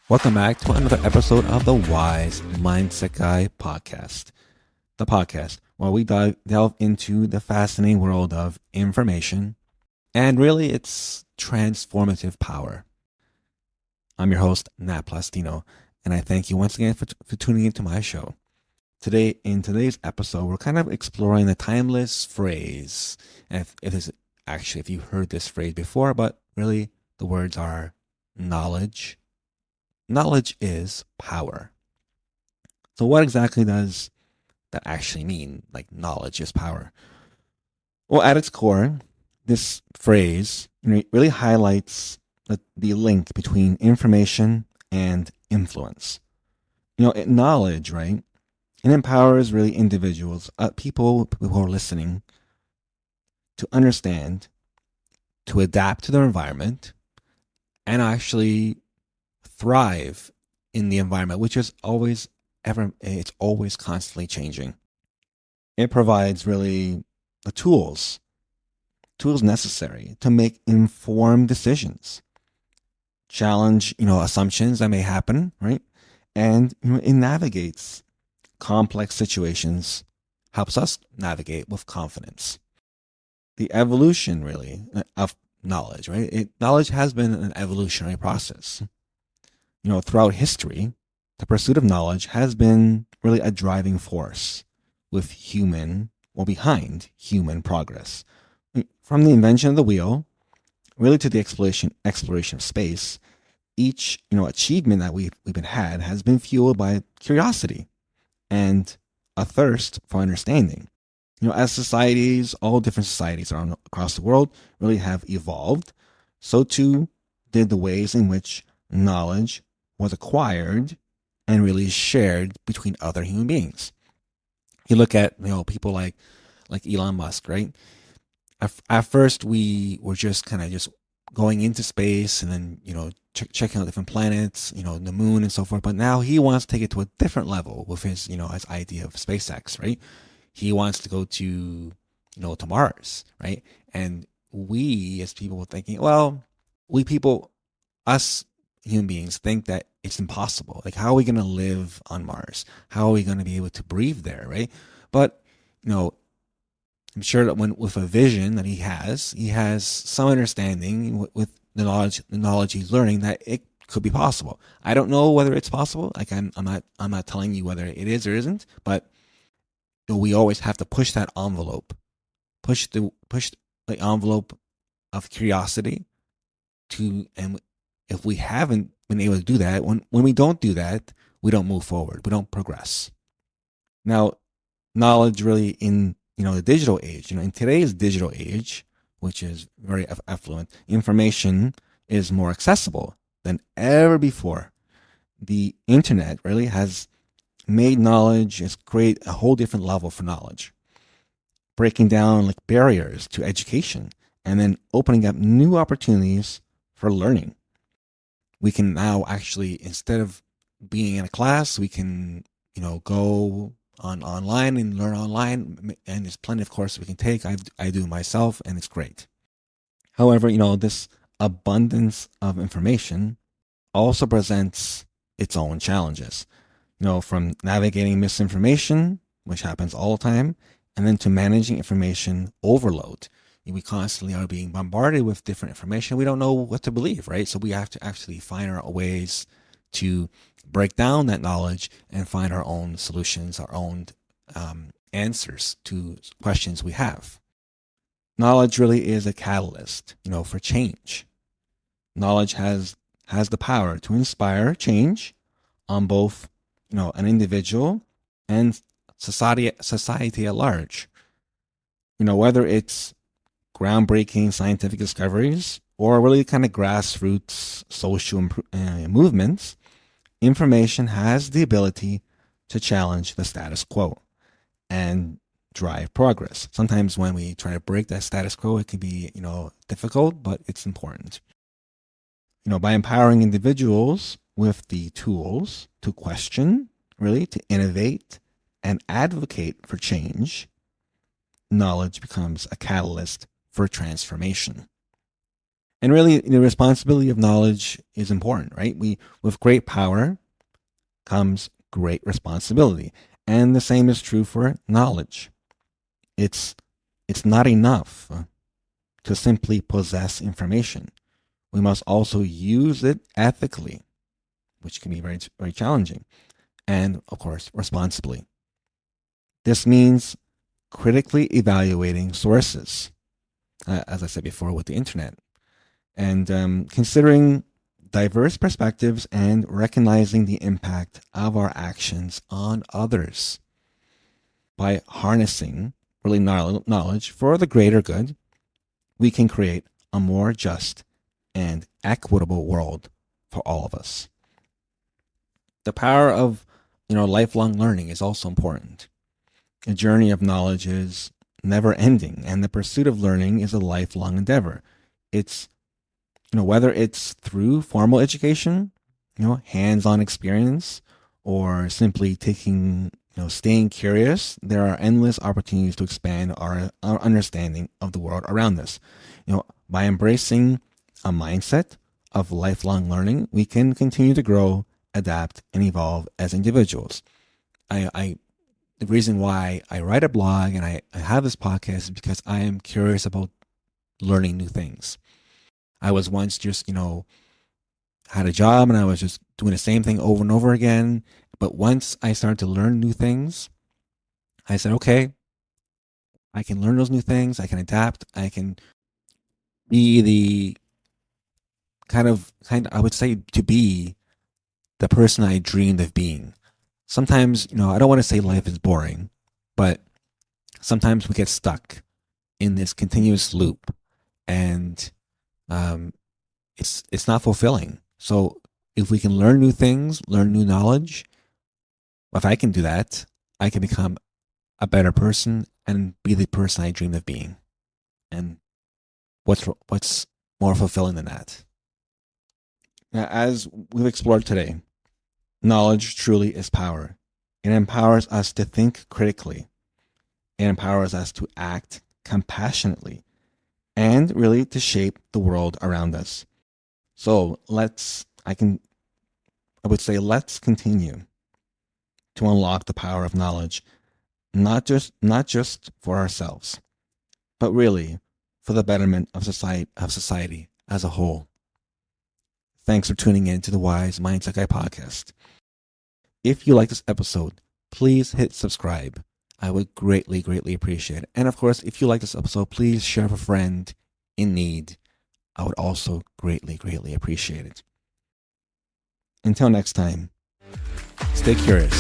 Welcome back to another episode of the Wise Mindset Guy podcast. The podcast where we delve into the fascinating world of information and really its transformative power. I'm your host, Nat Plastino, and I thank you once again for tuning into my show. In today's episode, we're kind of exploring the timeless phrase. And if you've heard this phrase before, but really the words are knowledge. Knowledge is power. So what exactly does that actually mean? Like knowledge is power. Well, at its core, this phrase really highlights the link between information and influence. Knowledge, right? It empowers really individuals, people who are listening, to understand, to adapt to their environment, and actually thrive in the environment, which is it's always constantly changing. It provides really the tools necessary to make informed decisions, challenge, assumptions that may happen, right? And it navigates complex situations, helps us navigate with confidence. The evolution really of knowledge, right? Knowledge has been an evolutionary process. Throughout history, the pursuit of knowledge has been really a driving force behind human progress. From the invention of the wheel, really to the exploration of space, each achievement that we've had has been fueled by curiosity and a thirst for understanding. As societies, all different societies across the world really have evolved, so too did the ways in which knowledge was acquired and really shared between other human beings. You look at people like Elon Musk, right? At first, we were just kind of just going into space and then checking out different planets, the moon and so forth. But now he wants to take it to a different level with his his idea of SpaceX, right? He wants to go to to Mars, right? And we as people were thinking, well, us human beings think that it's impossible. Like, how are we going to live on Mars? How are we going to be able to breathe there, right? But, I'm sure that with a vision that he has some understanding with the knowledge he's learning that it could be possible. I don't know whether it's possible. Like, I'm not telling you whether it is or isn't, but we always have to push that envelope, push the envelope of curiosity and if we haven't been able to do that, when we don't do that, we don't move forward. We don't progress. Now, knowledge really in the digital age, in today's digital age, which is very affluent, information is more accessible than ever before. The internet really has made knowledge, it's created a whole different level for knowledge, breaking down like barriers to education and then opening up new opportunities for learning. We can now actually, instead of being in a class, we can, go online and learn online. And there's plenty of courses we can take. I do myself, and it's great. However, this abundance of information also presents its own challenges. From navigating misinformation, which happens all the time, and then to managing information overload. We constantly are being bombarded with different information. We don't know what to believe, right? So we have to actually find our ways to break down that knowledge and find our own solutions, our own answers to questions we have. Knowledge really is a catalyst, for change. Knowledge has the power to inspire change on both, an individual and society at large. Whether it's groundbreaking scientific discoveries or really kind of grassroots social movements, information has the ability to challenge the status quo and drive progress. Sometimes when we try to break that status quo, it can be, difficult, but it's important. By empowering individuals with the tools to question, really to innovate and advocate for change, knowledge becomes a catalyst for transformation. And really, the responsibility of knowledge is important, right? With great power comes great responsibility. And the same is true for knowledge. It's not enough to simply possess information. We must also use it ethically, which can be very, very challenging, and of course, responsibly. This means critically evaluating sources, as I said before with the internet, and considering diverse perspectives and recognizing the impact of our actions on others. By harnessing really knowledge for the greater good, we can create a more just and equitable world for all of us. The power of lifelong learning is also important. A journey of knowledge is never ending, and the pursuit of learning is a lifelong endeavor. It's whether it's through formal education, hands-on experience, or simply staying curious, there are endless opportunities to expand our understanding of the world around us. By embracing a mindset of lifelong learning, we can continue to grow, adapt, and evolve as individuals. The reason why I write a blog and I have this podcast is because I am curious about learning new things. I was once just, had a job and I was just doing the same thing over and over again. But once I started to learn new things, I said, okay, I can learn those new things. I can adapt. I can be the kind of, I would say, to be the person I dreamed of being. Sometimes, I don't want to say life is boring, but sometimes we get stuck in this continuous loop, and it's not fulfilling. So if we can learn new things, learn new knowledge, if I can do that, I can become a better person and be the person I dreamed of being. And what's more fulfilling than that? Now, as we've explored today, knowledge truly is power. It empowers us to think critically. It empowers us to act compassionately and really to shape the world around us. So let's continue to unlock the power of knowledge, not just for ourselves, but really for the betterment of society as a whole. Thanks for tuning in to the Wise Mindset Guy podcast. If you like this episode, please hit subscribe. I would greatly, greatly appreciate it. And of course, if you like this episode, please share with a friend in need. I would also greatly, greatly appreciate it. Until next time, stay curious.